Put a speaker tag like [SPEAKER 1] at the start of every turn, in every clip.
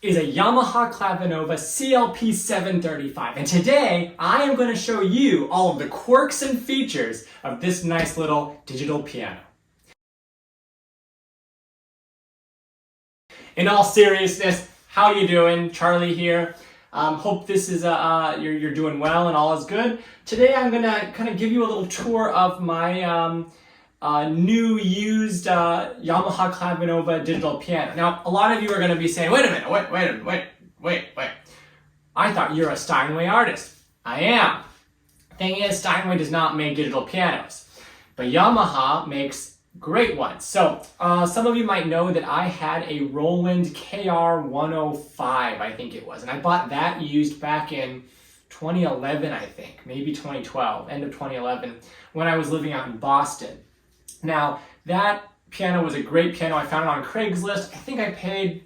[SPEAKER 1] is a Yamaha Clavinova CLP-735. And today, I am going to show you all of the quirks and features of this nice little digital piano. In all seriousness, how you doing? Charlie here. Hope this is you're doing well and all is good. Today I'm gonna kind of give you a little tour of my new used Yamaha Clavinova digital piano. Now, a lot of you are gonna be saying, wait a minute, wait. I thought you're a Steinway artist. I am. Thing is, Steinway does not make digital pianos, but Yamaha makes great ones. So some of you might know that I had a Roland KR-105, I think it was, and I bought that used back in 2011, I think, maybe 2012, end of 2011, when I was living out in Boston. Now, that piano was a great piano. I found it on Craigslist. I think I paid,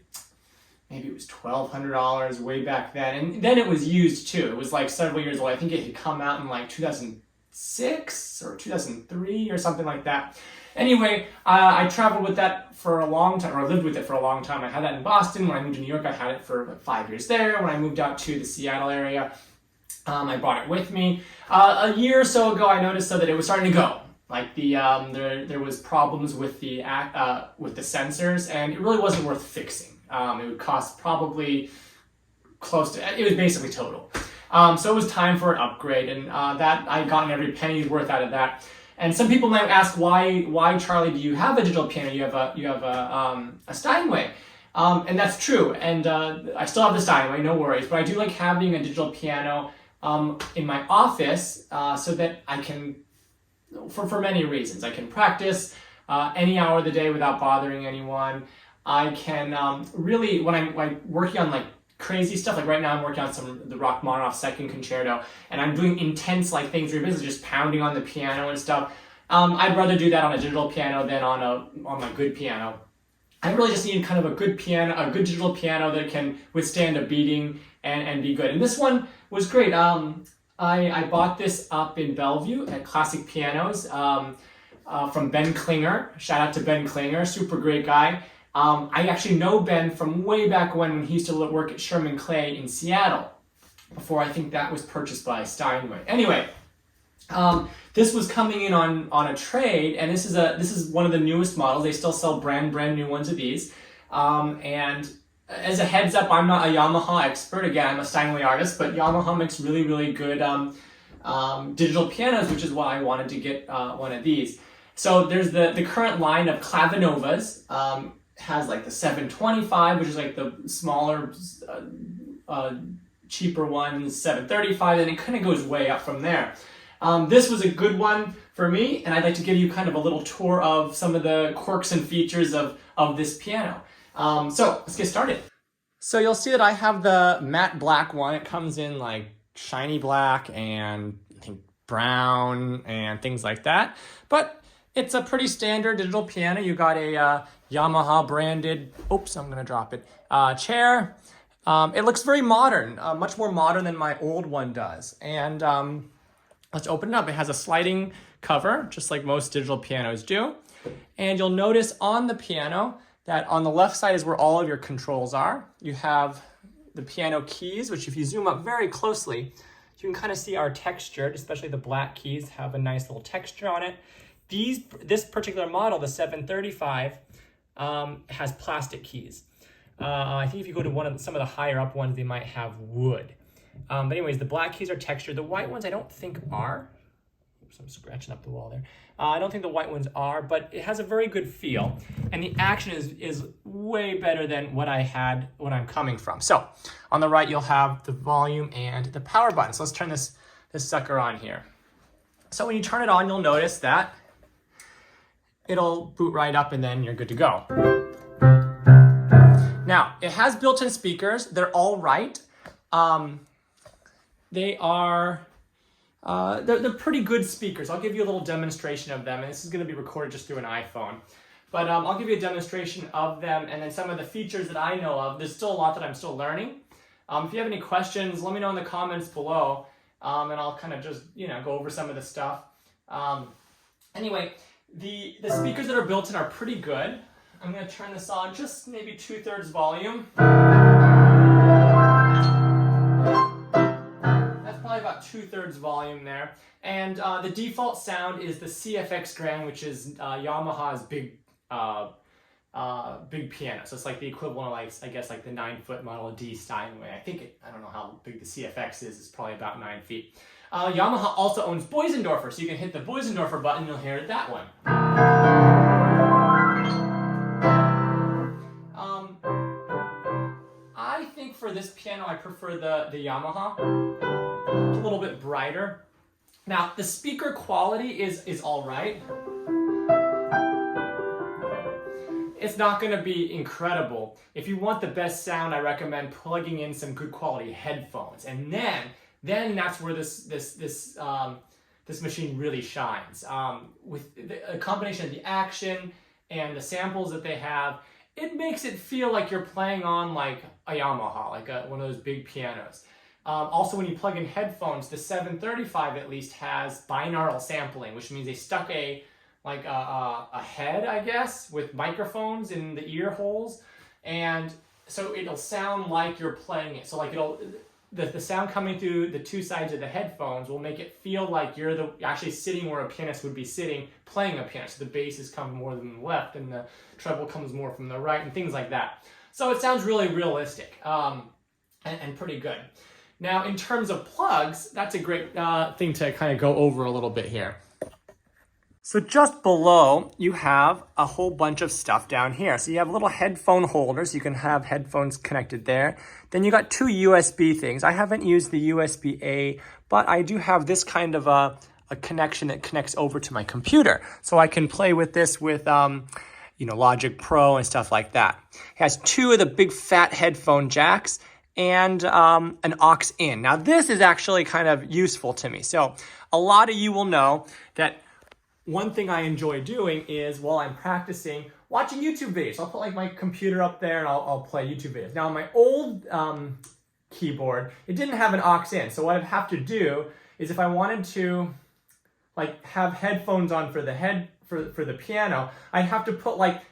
[SPEAKER 1] maybe it was $1,200 way back then, and then it was used too. It was like several years old. I think it had come out in like 2006 or 2003 or something like that. Anyway, I traveled with that for a long time, or lived with it for a long time. I had that in Boston. When I moved to New York, I had it for like 5 years there. When I moved out to the Seattle area, I brought it with me. A year or so ago, I noticed that it was starting to go. Like there was problems with the sensors, and it really wasn't worth fixing. It would cost probably close to, it was basically total. So it was time for an upgrade, and that I gotten every penny's worth out of that. And some people might ask, why Charlie, do you have a digital piano? You have a Steinway, and that's true. And I still have the Steinway, no worries. But I do like having a digital piano in my office so that I can, for many reasons, I can practice any hour of the day without bothering anyone. I can really, when I'm like working on like crazy stuff, like right now I'm working on the Rachmaninoff second concerto, and I'm doing intense like things where you're basically just pounding on the piano and stuff. I'd rather do that on a digital piano than on my good piano. I really just need kind of a good piano, a good digital piano that can withstand a beating and be good. And this one was great. I bought this up in Bellevue at Classic Pianos from Ben Klinger. Shout out to Ben Klinger, super great guy. I actually know Ben from way back when he used to work at Sherman Clay in Seattle, before I think that was purchased by Steinway. Anyway, this was coming in on a trade, and this is one of the newest models. They still sell brand new ones of these. And as a heads up, I'm not a Yamaha expert. Again, I'm a Steinway artist, but Yamaha makes really good digital pianos, which is why I wanted to get one of these. So there's the current line of Clavinovas. Has like the 725, which is like the smaller, cheaper one, 735, and it kind of goes way up from there. This was a good one for me, and I'd like to give you kind of a little tour of some of the quirks and features of this piano. So let's get started. So you'll see that I have the matte black one. It comes in like shiny black and I think brown and things like that, but it's a pretty standard digital piano. You got a Yamaha branded, oops, I'm gonna drop it, chair. It looks very modern, much more modern than my old one does. And let's open it up. It has a sliding cover, just like most digital pianos do. And you'll notice on the piano that on the left side is where all of your controls are. You have the piano keys, which if you zoom up very closely, you can kind of see our texture, especially the black keys have a nice little texture on it. This particular model, the 735, has plastic keys. I think if you go to some of the higher up ones, they might have wood. But anyways, the black keys are textured. The white ones I don't think are. Oops, I'm scratching up the wall there. I don't think the white ones are, but it has a very good feel. And the action is way better than what I had when I'm coming from. So on the right, you'll have the volume and the power button. So let's turn this sucker on here. So when you turn it on, you'll notice that it'll boot right up and then you're good to go. Now, it has built-in speakers. They're all right. They are, they're pretty good speakers. I'll give you a little demonstration of them, and this is gonna be recorded just through an iPhone. But I'll give you a demonstration of them and then some of the features that I know of. There's still a lot that I'm still learning. If you have any questions, let me know in the comments below, and I'll kind of just, go over some of the stuff. Anyway, the speakers that are built in are pretty good. I'm going to turn this on just maybe 2/3 volume. about 2/3 volume there. And the default sound is the CFX Grand, which is Yamaha's big piano. So it's like the equivalent of, like, I guess, like the 9-foot Model D Steinway. I don't know how big the CFX is. It's probably about 9 feet. Yamaha also owns Boisendorfer, so you can hit the Boisendorfer button and you'll hear it that one. I think for this piano I prefer the Yamaha. It's a little bit brighter. Now the speaker quality is all right. It's not going to be incredible. If you want the best sound, I recommend plugging in some good quality headphones, and then that's where this machine really shines. With a combination of the action and the samples that they have, it makes it feel like you're playing on like a Yamaha, like one of those big pianos. Also, when you plug in headphones, the 735 at least has binaural sampling, which means they stuck a head, I guess, with microphones in the ear holes, and so it'll sound like you're playing it. So like the sound coming through the two sides of the headphones will make it feel like you're actually sitting where a pianist would be sitting playing a piano. So the basses come more from the left and the treble comes more from the right and things like that. So it sounds really realistic and pretty good. Now in terms of plugs, that's a great thing to kind of go over a little bit here. So just below, you have a whole bunch of stuff down here. So you have little headphone holders. You can have headphones connected there. Then you got two USB things. I haven't used the USB-A, but I do have this kind of a connection that connects over to my computer. So I can play with this with, Logic Pro and stuff like that. It has two of the big fat headphone jacks and an aux in. Now this is actually kind of useful to me. So a lot of you will know that one thing I enjoy doing is, while I'm practicing, watching YouTube videos. I'll put like my computer up there and I'll play YouTube videos. Now on my old keyboard, it didn't have an aux in. So what I'd have to do is, if I wanted to like have headphones on for the piano, I'd have to put like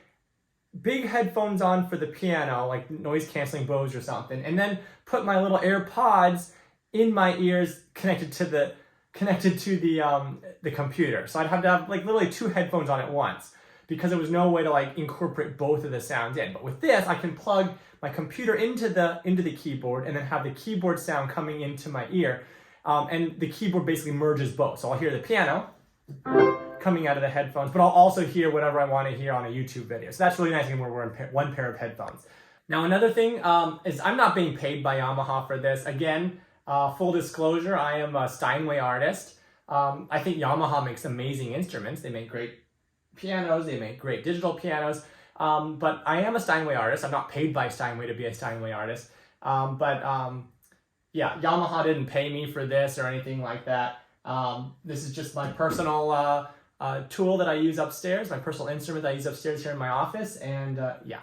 [SPEAKER 1] big headphones on for the piano, like noise canceling Bose or something, and then put my little AirPods in my ears connected to the computer. So I'd have to have like literally two headphones on at once, because there was no way to like incorporate both of the sounds in. But with this, I can plug my computer into the keyboard and then have the keyboard sound coming into my ear. And the keyboard basically merges both. So I'll hear the piano coming out of the headphones, but I'll also hear whatever I want to hear on a YouTube video. So that's really nice when we're wearing one pair of headphones. Now another thing is, I'm not being paid by Yamaha for this. Again, full disclosure, I am a Steinway artist. I think Yamaha makes amazing instruments. They make great pianos, they make great digital pianos, but I am a Steinway artist. I'm not paid by Steinway to be a Steinway artist. Yeah, Yamaha didn't pay me for this or anything like that. This is just my personal tool that I use upstairs, my personal instrument that I use upstairs here in my office, and yeah.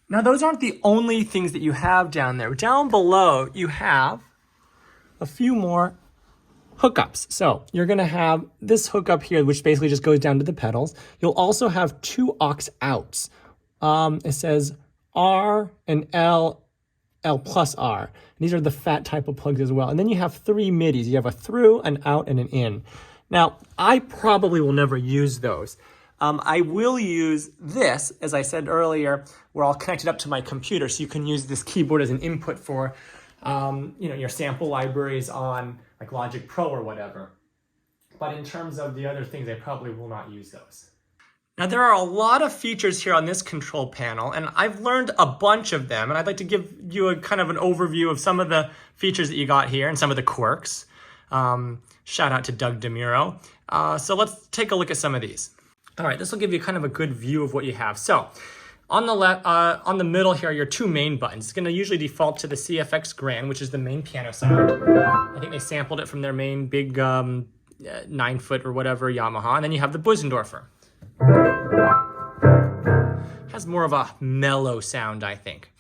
[SPEAKER 1] Now those aren't the only things that you have down there. Down below, you have a few more hookups. So you're going to have this hookup here, which basically just goes down to the pedals. You'll also have two aux outs. It says R and L plus R. And these are the fat type of plugs as well. And then you have three midis. You have a through, an out, and an in. Now, I probably will never use those. I will use this, as I said earlier, where I'll connect it up to my computer, so you can use this keyboard as an input for your sample libraries on like Logic Pro or whatever. But in terms of the other things, I probably will not use those. Now there are a lot of features here on this control panel, and I've learned a bunch of them, and I'd like to give you a kind of an overview of some of the features that you got here and some of the quirks. Shout out to Doug DeMuro. So let's take a look at some of these. All right, this will give you kind of a good view of what you have. So on the left, on the middle here are your two main buttons. It's going to usually default to the CFX Grand, which is the main piano sound. I think they sampled it from their main big 9-foot or whatever Yamaha. And then you have the Boisendorfer. Has more of a mellow sound, I think.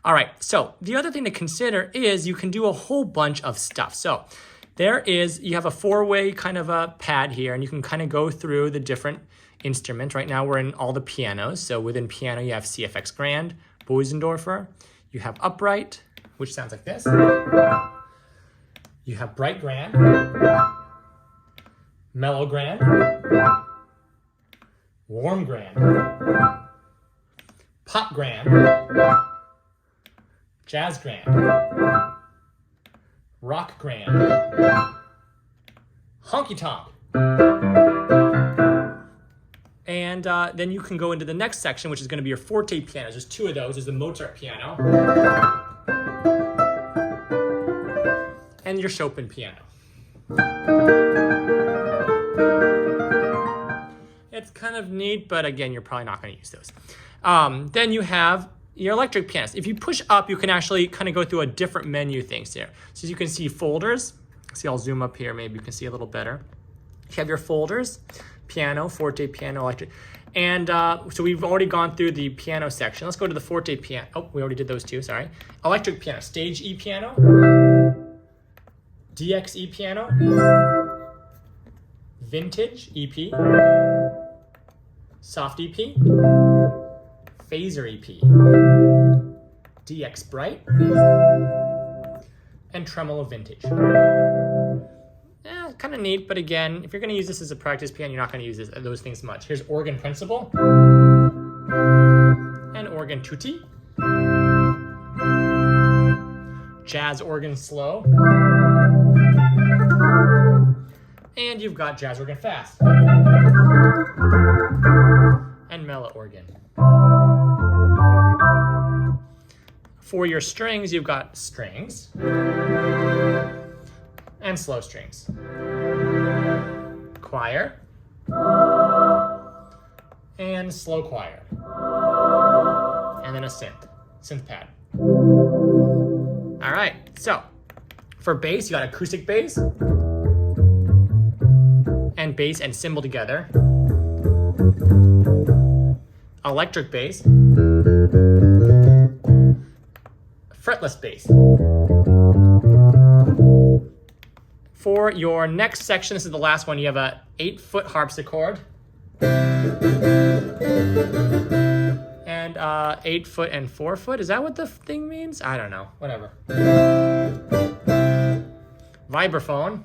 [SPEAKER 1] All right, so the other thing to consider is you can do a whole bunch of stuff. So you have a 4-way kind of a pad here, and you can kind of go through the different instruments. Right now we're in all the pianos. So within piano, you have CFX Grand, Boisendorfer, you have Upright, which sounds like this. You have bright grand, mellow grand, warm grand, pop grand, jazz grand, rock grand, honky tonk. And then you can go into the next section, which is going to be your forte pianos. There's two of those. There's the Mozart piano and your Chopin piano. It's kind of neat, but again, you're probably not going to use those. Then you have your electric pianist. If you push up, you can actually kind of go through a different menu things here. So you can see folders. See, I'll zoom up here. Maybe you can see a little better. You have your folders, piano, forte, piano, electric. And so we've already gone through the piano section. Let's go to the forte piano. Oh, we already did those two, sorry. Electric piano, stage E piano, DX E piano, vintage EP, soft EP, phaser EP, DX bright, and tremolo vintage. Kind of neat, but again, if you're going to use this as a practice piano, you're not going to use those things much. Here's organ principal and organ tutti, jazz organ slow, and you've got jazz organ fast and mellow organ. For your strings, you've got strings and slow strings, choir, and slow choir, and then a synth pad. All right, so for bass, you got acoustic bass, and bass and cymbal together, electric bass, fretless bass. For your next section, this is the last one, you have a 8-foot harpsichord and 8-foot and 4-foot. Is that what the thing means? I don't know, whatever. Vibraphone,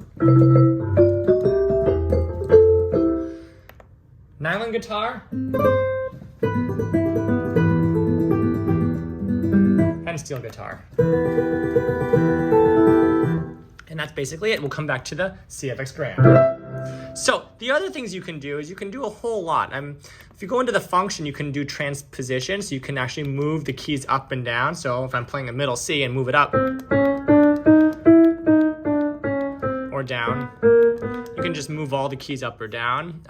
[SPEAKER 1] nylon guitar, and steel guitar. And that's basically it. We'll come back to the CFX Grand. So the other things you can do is you can do a whole lot. If you go into the function, you can do transposition, so you can actually move the keys up and down. So if I'm playing a middle C and move it up or down, you can just move all the keys up or down.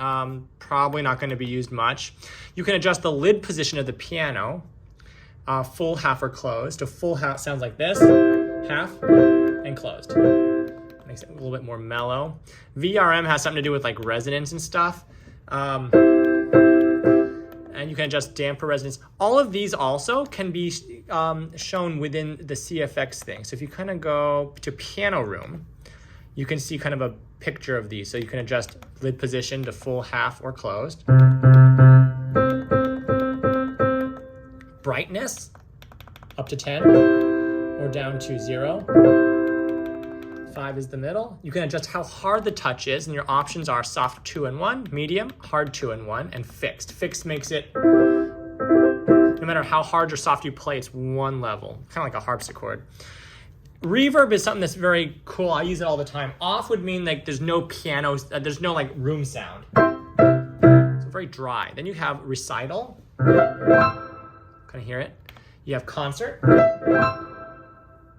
[SPEAKER 1] Probably not going to be used much. You can adjust the lid position of the piano, full, half, or closed. A full half sounds like this, half, and closed. Makes it a little bit more mellow. VRM has something to do with like resonance and stuff. And you can adjust damper resonance. All of these also can be shown within the CFX thing. So if you kind of go to piano room, you can see kind of a picture of these. So you can adjust lid position to full, half, or closed. Brightness up to 10 or down to 0. 5 is the middle. You can adjust how hard the touch is, and your options are soft 2 and 1, medium, hard 2 and 1, and fixed. Fixed makes it, no matter how hard or soft you play, it's one level, kind of like a harpsichord. Reverb is something that's very cool. I use it all the time. Off would mean like there's no pianos, there's no like room sound. So very dry. Then you have recital. Kind of hear it. You have concert.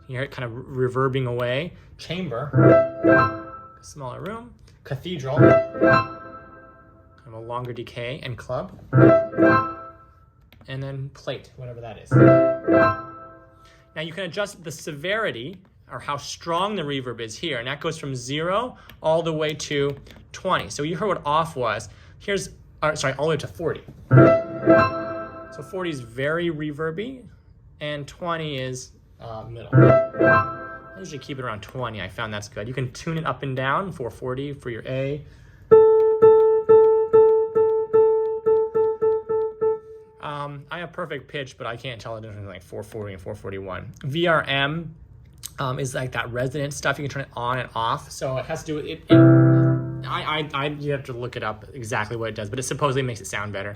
[SPEAKER 1] You hear it kind of reverbing away. Chamber, smaller room. Cathedral, kind of a longer decay. And club. And then plate, whatever that is. Now you can adjust the severity, or how strong the reverb is here, and that goes from 0 all the way to 20. So you heard what off was. Here's, all the way to 40. So 40 is very reverby, and 20 is middle. I usually keep it around 20. I found that's good. You can tune it up and down, 440 for your A. I have perfect pitch, but I can't tell the difference between like 440 and 441. VRM is like that resonance stuff. You can turn it on and off. So it has to do with it. You have to look it up exactly what it does, but it supposedly makes it sound better.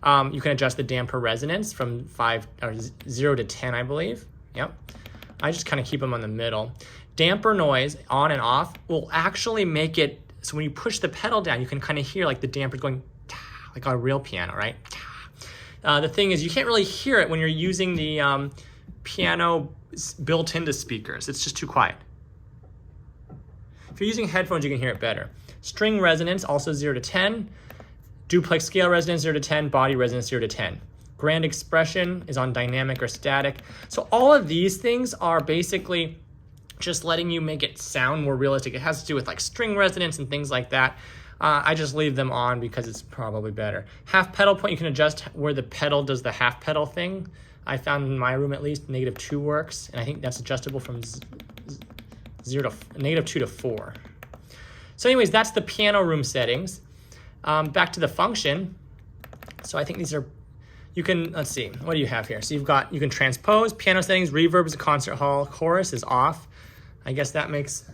[SPEAKER 1] You can adjust the damper resonance from 0 to 10, I believe. Yep. I just kind of keep them on the middle. Damper noise on and off will actually make it so when you push the pedal down, you can kind of hear like the damper going like on a real piano, right? The thing is, you can't really hear it when you're using the piano built into speakers. It's just too quiet. If you're using headphones, you can hear it better. String resonance, also 0 to 10. Duplex scale resonance, 0 to 10. Body resonance, 0 to 10. Grand expression is on dynamic or static. So all of these things are basically just letting you make it sound more realistic. It has to do with like string resonance and things like that. I just leave them on because it's probably better. Half pedal point, you can adjust where the pedal does the half pedal thing. I found in my room at least -2 works, and I think that's adjustable from -2 to 4. So anyways, that's the piano room settings. Back to the function. So I think these are, you can, let's see, what do you have here? So you can transpose, piano settings, reverb is a concert hall, chorus is off. I guess that makes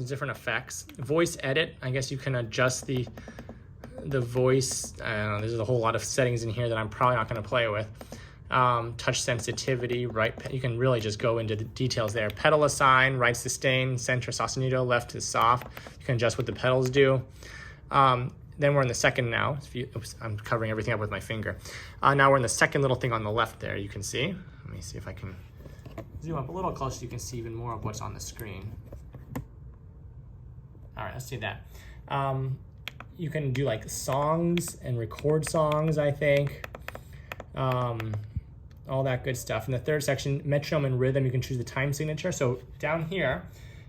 [SPEAKER 1] different effects. Voice edit, I guess you can adjust the voice. I don't know, there's a whole lot of settings in here that I'm probably not going to play with. Touch sensitivity, right, you can really just go into the details there. Pedal assign, right sustain, center sostenido, left is soft. You can adjust what the pedals do. Then we're in the second now. Oops, I'm covering everything up with my finger. Now we're in the second little thing on the left there, you can see. Let me see if I can zoom up a little closer so you can see even more of what's on the screen. All right, let's do that. You can do like songs and record songs, I think. All that good stuff. In the third section, metronome and rhythm, you can choose the time signature. So down here,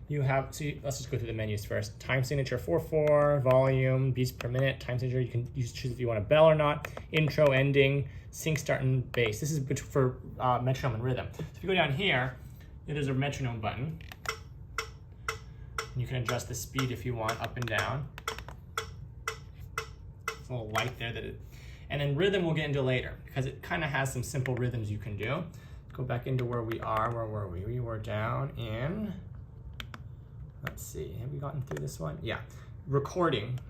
[SPEAKER 1] you have, let's just go through the menus first. Time signature 4/4, volume, beats per minute, time signature. You can choose if you want a bell or not. Intro, ending, sync, start, and bass. This is for metronome and rhythm. So if you go down here, there's a metronome button. You can adjust the speed if you want, up and down. It's a little light there and then rhythm we'll get into later because it kind of has some simple rhythms you can do. Go back into where we are. Where were we? We were down in, let's see, have we gotten through this one? Yeah, recording.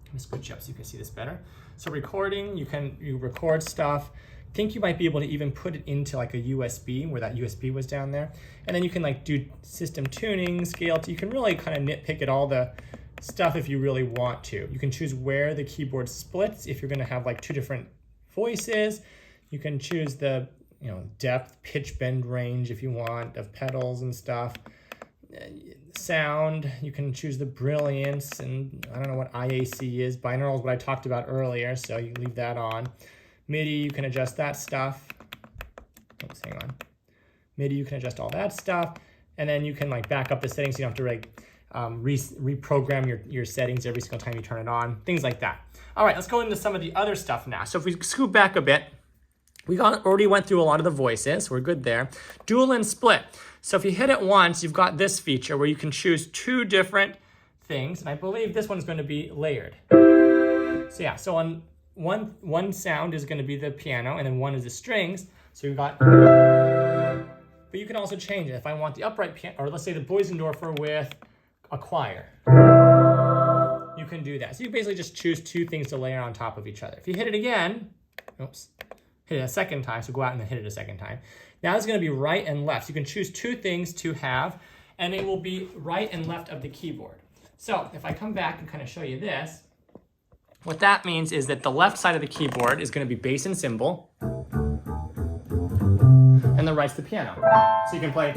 [SPEAKER 1] Let me scooch up so you can see this better. So recording, you record stuff. I think you might be able to even put it into like a USB where that USB was down there. And then you can like do system tuning, scale. You can really kind of nitpick at all the stuff if you really want to. You can choose where the keyboard splits if you're going to have like 2 different voices. You can choose the depth, pitch, bend range if you want of pedals and stuff. Sound, you can choose the brilliance, and I don't know what IAC is. Binaural is what I talked about earlier, so you leave that on. MIDI, you can adjust that stuff. Oops, hang on. MIDI, you can adjust all that stuff, and then you can like back up the settings so you don't have to reprogram your settings every single time you turn it on, things like that. All right, let's go into some of the other stuff now. So if we scoot back a bit, we already went through a lot of the voices. We're good there. Dual and split. So if you hit it once, you've got this feature where you can choose 2 different things, and I believe this one's going to be layered. So yeah, so on one sound is going to be the piano, and then one is the strings. So you've got, but you can also change it. If I want the upright piano, or let's say the Boisendorfer with a choir, you can do that. So you basically just choose 2 things to layer on top of each other. If you hit it again, oops, hit it a second time, so go out and then hit it a second time. Now it's going to be right and left. So you can choose 2 things to have, and it will be right and left of the keyboard. So if I come back and kind of show you this, what that means is that the left side of the keyboard is going to be bass and cymbal, and the right's the piano. So you can play.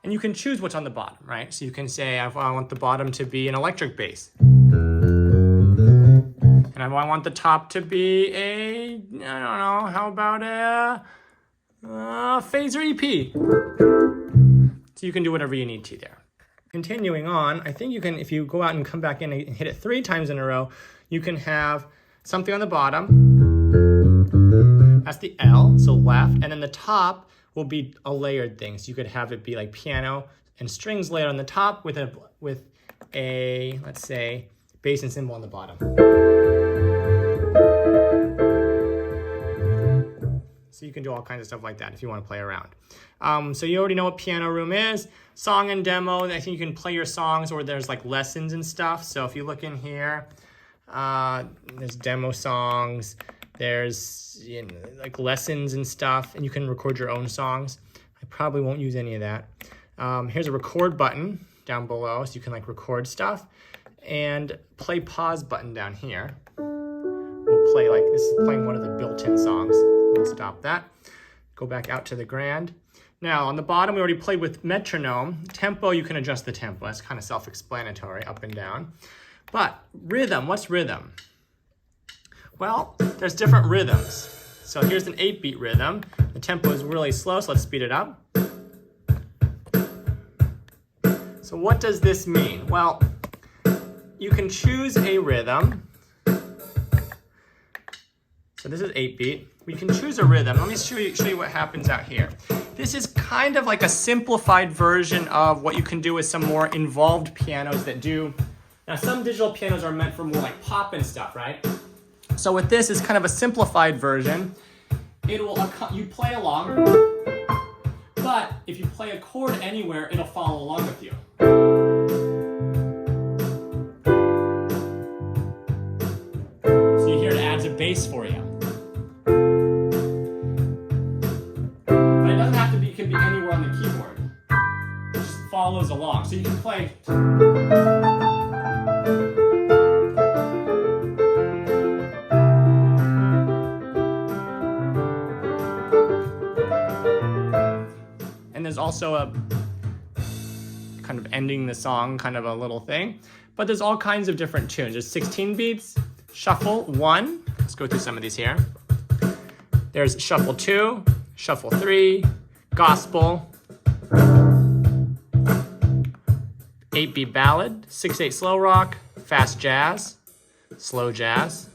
[SPEAKER 1] And you can choose what's on the bottom, right? So you can say, I want the bottom to be an electric bass. And I want the top to be I don't know, how about a phaser EP? So you can do whatever you need to there. Continuing on, I think you can, if you go out and come back in and hit it 3 times in a row, you can have something on the bottom. That's the L, so left. And then the top will be a layered thing. So you could have it be like piano and strings layered on the top with a let's say bass and cymbal on the bottom. So you can do all kinds of stuff like that if you want to play around. So you already know what piano room is. Song and demo, I think you can play your songs, or there's like lessons and stuff. So if you look in here, there's demo songs, there's like lessons and stuff, and you can record your own songs. I probably won't use any of that. Here's a record button down below, so you can like record stuff, and play pause button down here. We'll play like, this is playing one of the built-in songs. We'll stop that. Go back out to the grand. Now on the bottom, we already played with metronome. Tempo, you can adjust the tempo. That's kind of self-explanatory, up and down. But rhythm, what's rhythm? Well, there's different rhythms. So here's an 8-beat rhythm. The tempo is really slow, so let's speed it up. So what does this mean? Well, you can choose a rhythm. So this is 8-beat. We can choose a rhythm. Let me show you what happens out here. This is kind of like a simplified version of what you can do with some more involved pianos that do. Now some digital pianos are meant for more like pop and stuff, right? So with this, it's kind of a simplified version. You play along, but if you play a chord anywhere, it'll follow along with you. So you hear it adds a bass for you. But it doesn't have to be, it can be anywhere on the keyboard. It just follows along. So you can play. And there's also a kind of ending the song, kind of a little thing. But there's all kinds of different tunes. There's 16 beats, shuffle 1. Let's go through some of these here. There's shuffle 2, shuffle 3, gospel, 8-beat ballad, 6/8 slow rock, fast jazz, slow jazz.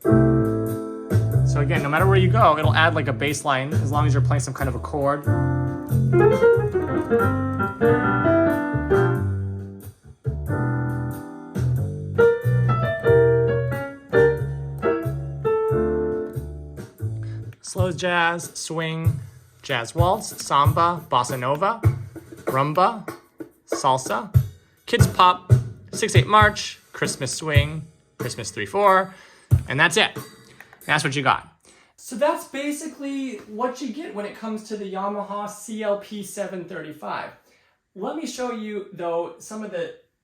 [SPEAKER 1] So again, no matter where you go, it'll add like a bass line as long as you're playing some kind of a chord. Slow jazz, swing, jazz waltz, samba, bossa nova, rumba, salsa, kids pop, 6/8 march, Christmas swing, Christmas 3/4, and that's it. That's what you got. So that's basically what you get when it comes to the Yamaha CLP-735. Let me show you, though,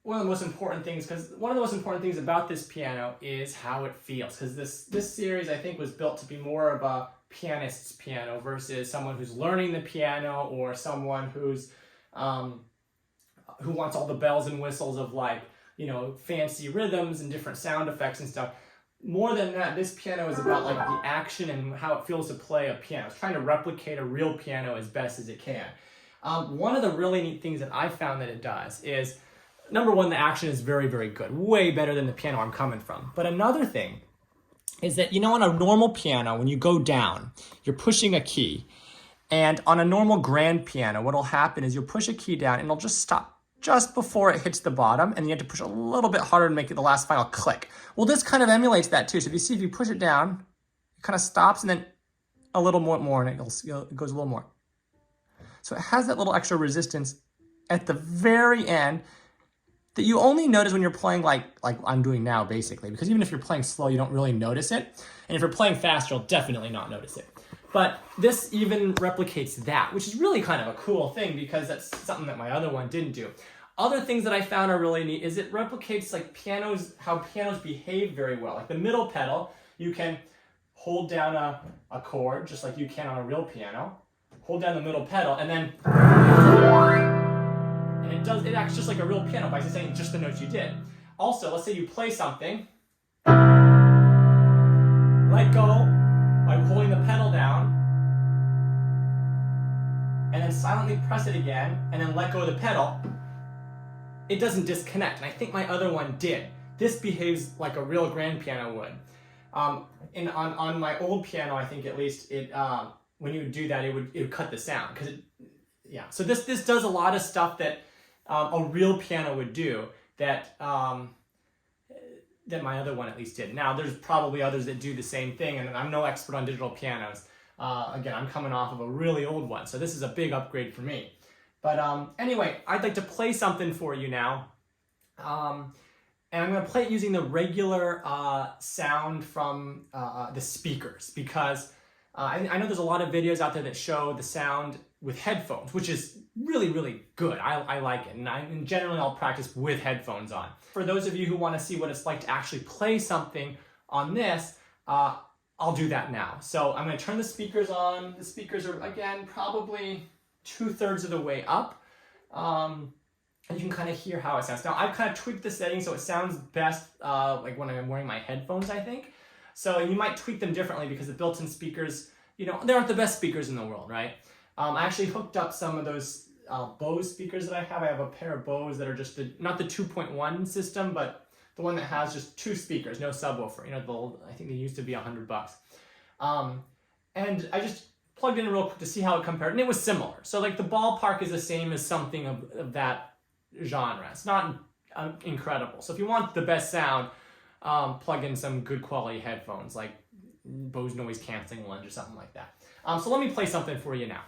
[SPEAKER 1] one of the most important things, because one of the most important things about this piano is how it feels. Because this series, I think, was built to be more of a pianist's piano versus someone who's learning the piano, or someone who's who wants all the bells and whistles of, like, you know, fancy rhythms and different sound effects and stuff. More than that, this piano is about like the action and how it feels to play a piano. It's trying to replicate a real piano as best as it can. One of the really neat things that I found that it does is, number one, the action is very, very good. Way better than the piano I'm coming from. But another thing is that, you know, on a normal piano, when you go down, you're pushing a key. And on a normal grand piano, what'll happen is you'll push a key down and it'll just stop just before it hits the bottom, and you have to push a little bit harder to make it the last final click. Well, this kind of emulates that too. So if you see, if you push it down, it kind of stops, and then a little more, and it goes a little more. So it has that little extra resistance at the very end that you only notice when you're playing like I'm doing now, basically. Because even if you're playing slow, you don't really notice it. And if you're playing fast, you'll definitely not notice it. But this even replicates that, which is really kind of a cool thing, because that's something that my other one didn't do. Other things that I found are really neat is it replicates like how pianos behave very well. Like the middle pedal, you can hold down a chord just like you can on a real piano. Hold down the middle pedal, and then it acts just like a real piano by saying just the notes you did. Also, let's say you play something, let go by holding the pedal down, and then silently press it again, and then let go of the pedal. It doesn't disconnect, and I think my other one did. This behaves like a real grand piano would. On my old piano, I think at least, when you would do that, it would cut the sound, because yeah. So this does a lot of stuff that a real piano would do that that my other one at least did. Now there's probably others that do the same thing, and I'm no expert on digital pianos. Again, I'm coming off of a really old one, so this is a big upgrade for me. But anyway, I'd like to play something for you now. And I'm going to play it using the regular sound from the speakers, because I know there's a lot of videos out there that show the sound with headphones, which is really, really good. I like it, and generally I'll practice with headphones on. For those of you who want to see what it's like to actually play something on this, I'll do that now. So I'm going to turn the speakers on. The speakers are, again, probably 2/3 of the way up. And you can kind of hear how it sounds. Now, I've kind of tweaked the settings so it sounds best like when I'm wearing my headphones, I think. So you might tweak them differently because the built-in speakers, you know, they aren't the best speakers in the world, right? I actually hooked up some of those Bose speakers that I have. I have a pair of Bose that are just not the 2.1 system, but the one that has just 2 speakers, no subwoofer. You know, I think they used to be $100. And I just plugged it in real quick to see how it compared, and it was similar. So like the ballpark is the same as something of that genre. It's not incredible. So if you want the best sound, plug in some good quality headphones, like Bose noise canceling ones or something like that. So let me play something for you now.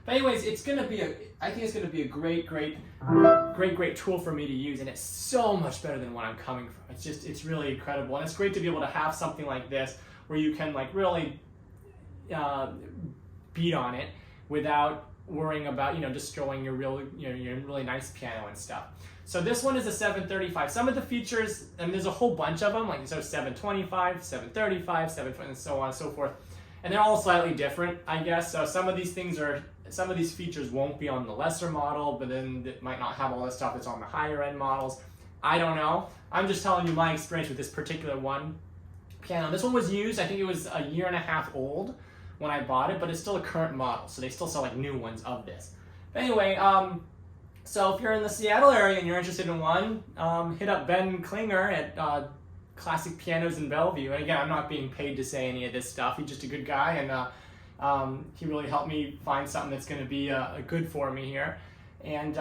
[SPEAKER 1] But anyways, I think it's gonna be a great tool for me to use, and it's so much better than what I'm coming from. It's really incredible, and it's great to be able to have something like this where you can like really beat on it without worrying about destroying your really nice piano and stuff. So this one is a 735. Some of the features, and there's a whole bunch of them, like so 725, 735, 720, and so on and so forth. And they're all slightly different, I guess. So some of these features won't be on the lesser model, but then it might not have all the stuff that's on the higher end models. I don't know. I'm just telling you my experience with this particular piano. This one was used, I think it was a year and a half old when I bought it, but it's still a current model, so they still sell like new ones of this. But anyway, so if you're in the Seattle area and you're interested in one, hit up Ben Klinger at Classic Pianos in Bellevue. And again, I'm not being paid to say any of this stuff. He's just a good guy, and he really helped me find something that's going to be good for me here. And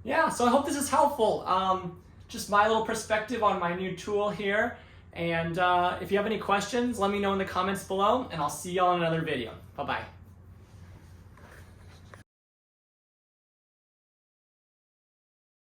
[SPEAKER 1] yeah, so I hope this is helpful. Just my little perspective on my new tool here. And if you have any questions, let me know in the comments below, and I'll see y'all in another video. Bye-bye.